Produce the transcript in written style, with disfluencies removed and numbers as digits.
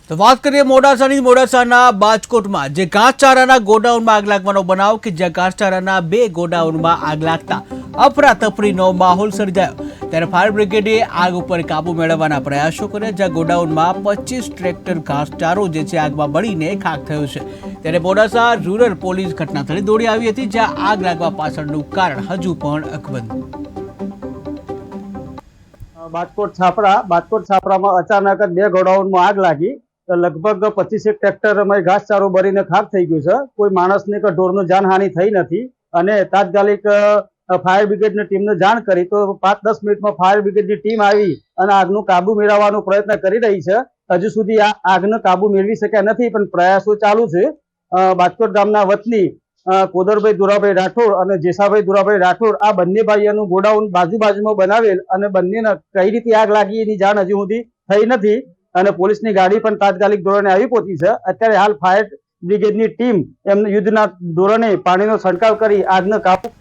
તો વાત કરીએ મોડાસાના બાજકોટમાં જે ઘાસચારાના ગોડાઉનમાં આગ લાગવાનો બનાવ કે જ્યાં ઘાસચારાના 2 ગોડાઉનમાં આગ લાગતા અફરાતફરીનો માહોલ સર્જાયો। ત્યારે ફાયર બ્રિગેડે આગ ઉપર કાબુ મેળવવાના પ્રયાસો કર્યા, જ્યાં ગોડાઉનમાં 25 ટ્રેક્ટર ઘાસચારો જે છે આગમાં બળીને ખાખ થયો છે। ત્યારે મોડાસા રૂરલ પોલીસ ઘટનાસ્થળે દોડી આવી હતી, જ્યાં આગ લાગવા પાછળનું કારણ હજુ પણ અકબંધ। बाजकोट छापरा में अचानक જ 2 ગોડાઉનમાં આગ લાગી। लगभग 25 ट्रेक्टर में घासचारो बरीने खाक थई गयो छे। कोई माणसने के ढोरने जानहानि थई नथी अने तात्कालिक फायर ब्रिगेडनी टीमने जाण करी तो 5-10 मिनिट में फायर ब्रिगेडनी टीम आवी अने आगनो काबू मेळवવાનો प्रयत्न करी रही छे। हजू सुधी आ आगनो काबू मेळवी शक्या नथी, पण प्रयासो चालू छे। बाजकोट गामना वतनी कोदरभाई दुराभाई राठोड અને જેસાભાઈ दुराभाई राठोड आ बंने भाईओનું गोडाउन बाजू-बाजूમાં બનાવેલ અને બંનેને કઈ રીતે આગ લાગી એની જાણ હજુ સુધી થઈ નથી અને પોલીસની ગાડી પણ તાત્કાલિક ધોરણે આવી પહોંચી છે। અત્યારે હાલ ફાયર બ્રિગેડની ટીમ એમને યુદ્ધના ધોરણે પાણીનો છંટકાવ કરી આગને કાબુ